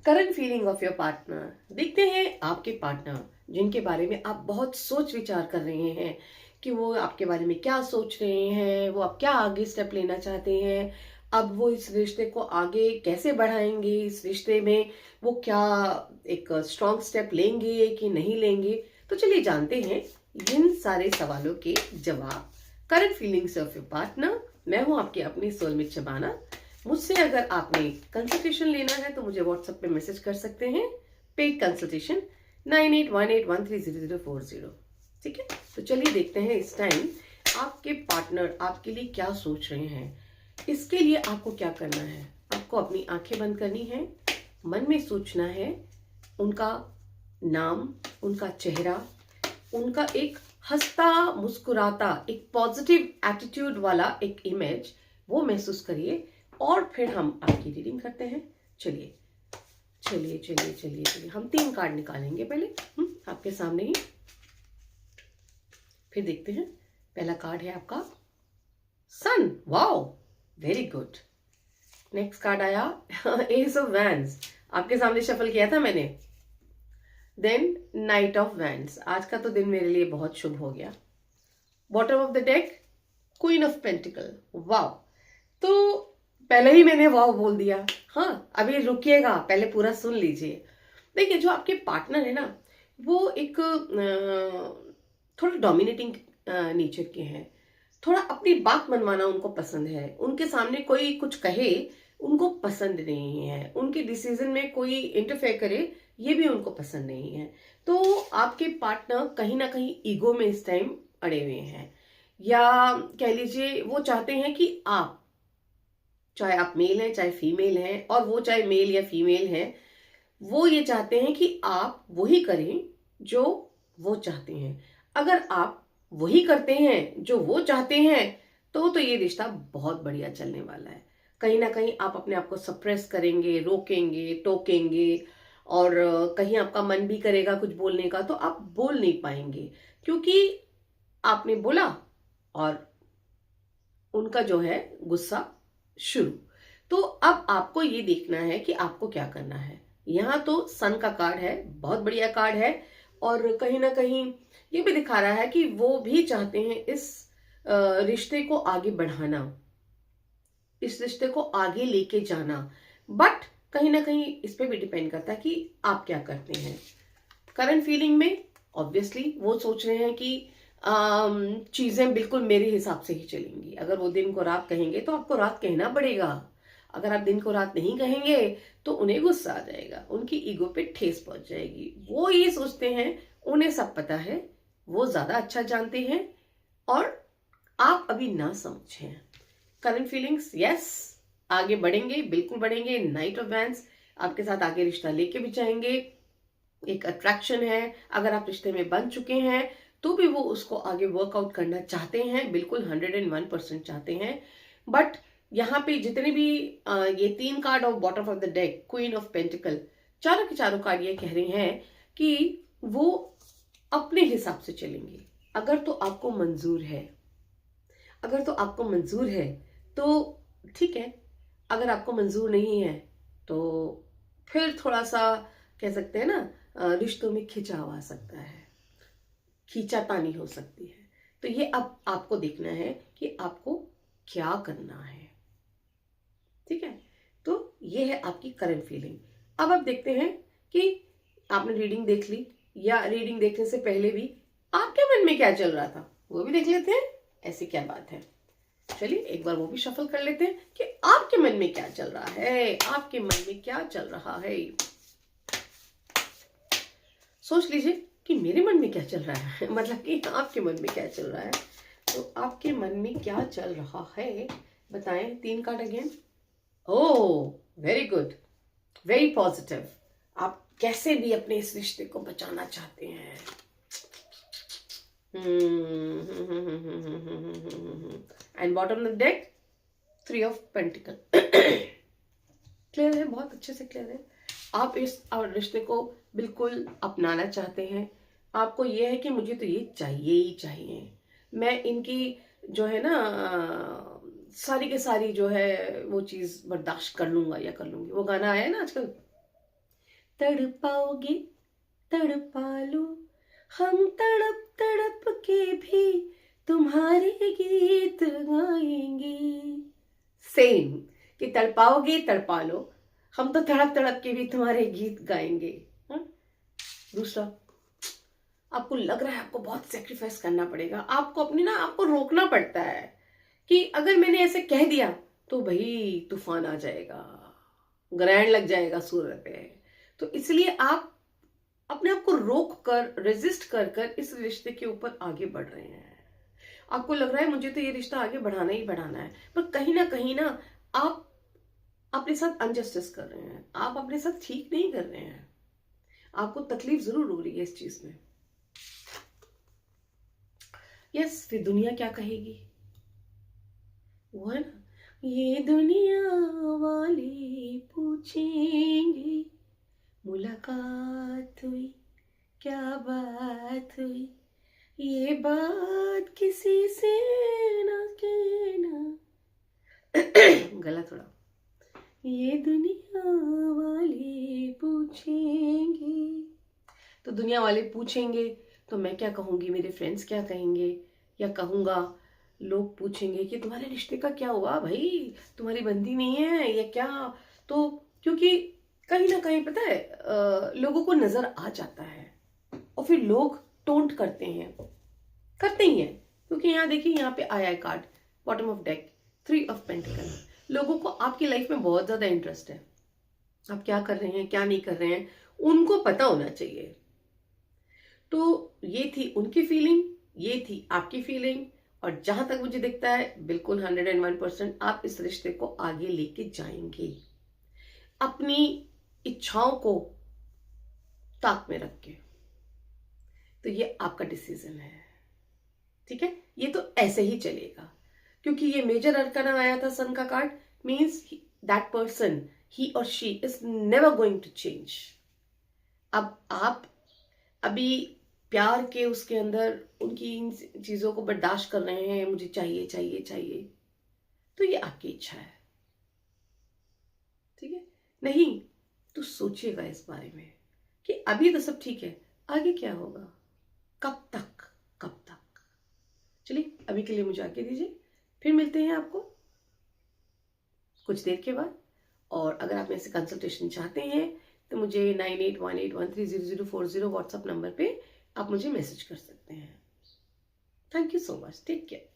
Current feeling of your partner. देखते हैं आपके पार्टनर जिनके बारे में आप बहुत सोच विचार कर रहे हैं कि वो आपके बारे में क्या सोच रहे हैं, वो आप क्या आगे स्टेप लेना चाहते हैं, अब वो इस रिश्ते को आगे कैसे बढ़ाएंगे, इस रिश्ते में वो क्या एक स्ट्रॉन्ग स्टेप लेंगे कि नहीं लेंगे। तो चलिए जानते हैं इन सारे सवालों के जवाब। Current feelings of your partner. मैं हूं आपकी अपनी सोलमेट शबाना। मुझसे अगर आपने कंसल्टेशन लेना है तो मुझे व्हाट्सएप पे मैसेज कर सकते हैं। Paid consultation 9818130040। ठीक है, तो चलिए देखते हैं इस टाइम आपके पार्टनर आपके लिए क्या सोच रहे हैं। इसके लिए आपको क्या करना है, आपको अपनी आंखें बंद करनी है, मन में सोचना है उनका नाम, उनका चेहरा, उनका एक हंसता मुस्कुराता एक पॉजिटिव एटीट्यूड वाला एक इमेज वो महसूस करिए और फिर हम आपकी रीडिंग करते हैं। चलिए चलिए चलिए चलिए चलिए, हम 3 कार्ड निकालेंगे पहले आपके सामने ही, फिर देखते हैं। पहला कार्ड है आपका sun. Wow, very good. Next card आया एस ऑफ वैंड्स, आपके सामने शफल किया था मैंने। देन नाइट ऑफ वैंड्स, आज का तो दिन मेरे लिए बहुत शुभ हो गया। Bottom of the deck queen of pentacle. Wow, तो पहले ही मैंने वाओ बोल दिया। हाँ, अभी रुकिएगा, पहले पूरा सुन लीजिए। देखिए, जो आपके पार्टनर है ना, वो एक थोड़ा डोमिनेटिंग नेचर के हैं। थोड़ा अपनी बात मनवाना उनको पसंद है, उनके सामने कोई कुछ कहे उनको पसंद नहीं है, उनके डिसीजन में कोई इंटरफेयर करे ये भी उनको पसंद नहीं है। तो आपके पार्टनर कहीं ना कहीं ईगो में इस टाइम अड़े हुए हैं, या कह लीजिए वो चाहते हैं कि आप, चाहे आप मेल हैं चाहे फीमेल हैं, और वो चाहे मेल या फीमेल हैं, वो ये चाहते हैं कि आप वही करें जो वो चाहते हैं। अगर आप वही करते हैं जो वो चाहते हैं तो ये रिश्ता बहुत बढ़िया चलने वाला है। कहीं ना कहीं आप अपने आप को सप्रेस करेंगे, रोकेंगे, टोकेंगे, और कहीं आपका मन भी करेगा कुछ बोलने का तो आप बोल नहीं पाएंगे, क्योंकि आपने बोला और उनका जो है गुस्सा शुरू। तो अब आपको ये देखना है कि आपको क्या करना है। यहाँ तो सन का कार्ड है, बहुत बढ़िया कार्ड है, और कहीं ना कहीं ये भी दिखा रहा है कि वो भी चाहते हैं इस रिश्ते को आगे बढ़ाना, इस रिश्ते को आगे लेके जाना, बट कहीं ना कहीं इस पे भी डिपेंड करता है कि आप क्या करते हैं। करंट फीलिंग में ऑब्वियसली वो सोच रहे हैं कि चीजें बिल्कुल मेरे हिसाब से ही चलेंगी। अगर वो दिन को रात कहेंगे तो आपको रात कहना पड़ेगा, अगर आप दिन को रात नहीं कहेंगे तो उन्हें गुस्सा आ जाएगा, उनकी ईगो पे ठेस पहुंच जाएगी। वो ये सोचते हैं, उन्हें सब पता है, वो ज्यादा अच्छा जानते हैं, और आप अभी ना समझें। करंट फीलिंग्स, यस, आगे बढ़ेंगे, बिल्कुल बढ़ेंगे। नाइट ऑफ वैंड्स आपके साथ आगे रिश्ता लेके भी जाएंगे, एक अट्रैक्शन है। अगर आप रिश्ते में बन चुके हैं तो भी वो उसको आगे वर्कआउट करना चाहते हैं, बिल्कुल 101% चाहते हैं। बट यहाँ पे जितने भी ये 3 card of bottom of the deck queen of pentacle, चारों के चारों कार्ड ये कह रहे हैं कि वो अपने हिसाब से चलेंगे। अगर तो आपको मंजूर है, अगर तो आपको मंजूर है तो ठीक है, अगर आपको मंजूर नहीं है तो फिर थोड़ा सा कह सकते हैं ना, रिश्तों में खिंचाव आ सकता है, खींचातानी हो सकती है। तो ये अब आपको देखना है कि आपको क्या करना है। ठीक है, तो ये है आपकी करंट फीलिंग। अब आप देखते हैं कि आपने रीडिंग देख ली, या रीडिंग देखने से पहले भी आपके मन में क्या चल रहा था वो भी देख लेते हैं। ऐसी क्या बात है, चलिए एक बार वो भी शफल कर लेते हैं कि आपके मन में क्या चल रहा है, आपके मन में क्या चल रहा है। सोच लीजिए कि मेरे मन में क्या चल रहा है, मतलब कि आपके मन में क्या चल रहा है। तो आपके मन में क्या चल रहा है बताएं। 3 कार्ड अगेन। ओह, वेरी गुड, वेरी पॉजिटिव। आप कैसे भी अपने इस रिश्ते को बचाना चाहते हैं। And bottom of the deck 3 of pentacle. Clear है, बहुत अच्छे से क्लियर है। आप इस रिश्ते को बिल्कुल अपनाना चाहते हैं। आपको यह है कि मुझे तो ये चाहिए ही चाहिए, मैं इनकी जो है ना सारी के सारी जो है वो चीज़ बर्दाश्त कर लूंगा या कर लूंगी। वो गाना आया है ना आजकल, तड़पाओगे तड़पा लो, हम तड़प तड़प के भी तुम्हारे गीत गाएंगे। सेम, कि तड़पाओगे तड़पा लो, हम तो तड़प तड़प के भी तुम्हारे गीत गाएंगे। हाँ? दूसरा, आपको लग रहा है आपको बहुत सेक्रीफाइस करना पड़ेगा, आपको अपनी ना आपको रोकना पड़ता है कि अगर मैंने ऐसे कह दिया तो भाई तूफान आ जाएगा, ग्रहण लग जाएगा सूर्य पे। तो इसलिए आप अपने आप को रोक कर, रेजिस्ट कर कर इस रिश्ते के ऊपर आगे बढ़ रहे हैं। आपको लग रहा है मुझे तो ये रिश्ता आगे बढ़ाना ही बढ़ाना है, पर कहीं ना आप अपने साथ अनजस्टिस कर रहे हैं, आप अपने साथ ठीक नहीं कर रहे हैं, आपको तकलीफ जरूर हो रही है इस चीज में। यस, फिर दुनिया क्या कहेगी, वो है ना, ये दुनिया वाले पूछेंगे, मुलाकात हुई, क्या बात हुई, ये बात किसी से ना कहना। गला थोड़ा, ये दुनिया वाले पूछेंगे, तो दुनिया वाले पूछेंगे तो मैं क्या कहूंगी, मेरे फ्रेंड्स क्या कहेंगे, या कहूंगा लोग पूछेंगे कि तुम्हारे रिश्ते का क्या हुआ भाई, तुम्हारी बनती नहीं है या क्या। तो क्योंकि कहीं ना कहीं पता है लोगों को नजर आ जाता है और फिर लोग टोंट करते ही हैं, क्योंकि यहाँ देखिए, यहाँ पे आया है card bottom of deck, 3 of pentacle. लोगों को आपकी लाइफ में बहुत ज्यादा इंटरेस्ट है, आप क्या कर रहे हैं क्या नहीं कर रहे हैं उनको पता होना चाहिए। तो ये थी उनकी फीलिंग, ये थी आपकी फीलिंग, और जहां तक मुझे दिखता है बिल्कुल 101% आप इस रिश्ते को आगे लेके जाएंगे, अपनी इच्छाओं को ताक में रख के। तो ये आपका डिसीजन है, ठीक है, ये तो ऐसे ही चलेगा, क्योंकि ये मेजर अरकाना आया था सन का card, means that person, he और she is never going to change. अब आप अभी प्यार के उसके अंदर उनकी इन चीजों को बर्दाश्त कर रहे हैं, मुझे चाहिए चाहिए चाहिए, तो ये आपकी इच्छा है, ठीक है। नहीं तो सोचिएगा इस बारे में कि अभी तो सब ठीक है, आगे क्या होगा, कब तक कब तक। चलिए अभी के लिए मुझे आगे दीजिए, फिर मिलते हैं आपको कुछ देर के बाद। और अगर आप मेरे से कंसल्टेशन चाहते हैं तो मुझे 9818130040 व्हाट्सएप नंबर पे आप मुझे मैसेज कर सकते हैं। Thank you so much, take care.